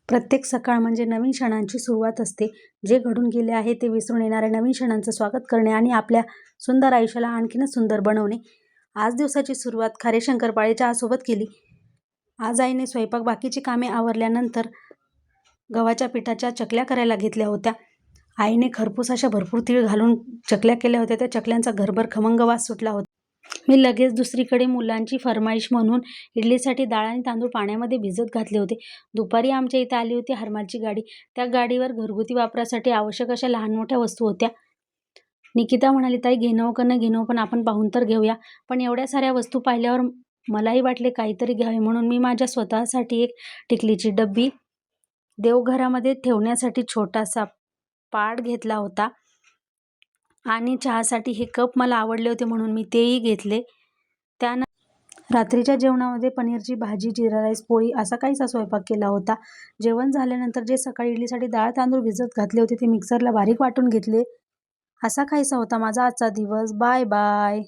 प्रत्येक सकाळ म्हणजे नवीन क्षणांची सुरुवात असते. जे घडून गेले आहे ते विसरून येणाऱ्या नवीन क्षणांचं स्वागत करणे आणि आपल्या सुंदर आयुष्याला आणखीनच सुंदर बनवणे. आज दिवसाची सुरुवात खारे शंकरपाळे चहासोबत केली. आज आईने स्वयंपाक बाकीची कामे आवरल्यानंतर गव्हाच्या पिठाच्या चकल्या करायला घेतल्या होत्या. आईने खरपूस अशा भरपूर तीळ घालून चकल्या केल्या होत्या. त्या चकल्यांचा घरभर खमंग वास सुटला होता. मी लगेच दुसरीकडे मुलांची फरमाईश म्हणून इडलीसाठी डाळ आणि तांदूळ पाण्यामध्ये भिजत घातले होते. दुपारी आमच्या इथे आली होती हरमालची गाडी. त्या गाडीवर घरगुती वापरासाठी आवश्यक अशा लहान मोठ्या वस्तू होत्या. निकिता म्हणाली, ताई घेणं का न घेणं पण आपण पाहून तर घेऊया. पण एवढ्या साऱ्या वस्तू पाहिल्यावर मलाही वाटले काहीतरी घ्यावे, म्हणून मी माझ्या स्वतःसाठी एक टिकलीची डब्बी, देवघरामध्ये ठेवण्यासाठी छोटासा पाट घेतला होता आणि चहासाठी हे कप मला आवडले होते म्हणून मी तेही घेतले. त्यानंतर रात्रीच्या जेवणामध्ये पनीरची भाजी, जिरा राईस, पोळी असा काहीसा स्वयंपाक केला होता. जेवण झाल्यानंतर जे सकाळी इडलीसाठी डाळ तांदूळ भिजत घातले होते ते मिक्सरला बारीक वाटून घेतले. असा काहीसा होता माझा आजचा दिवस. Bye bye.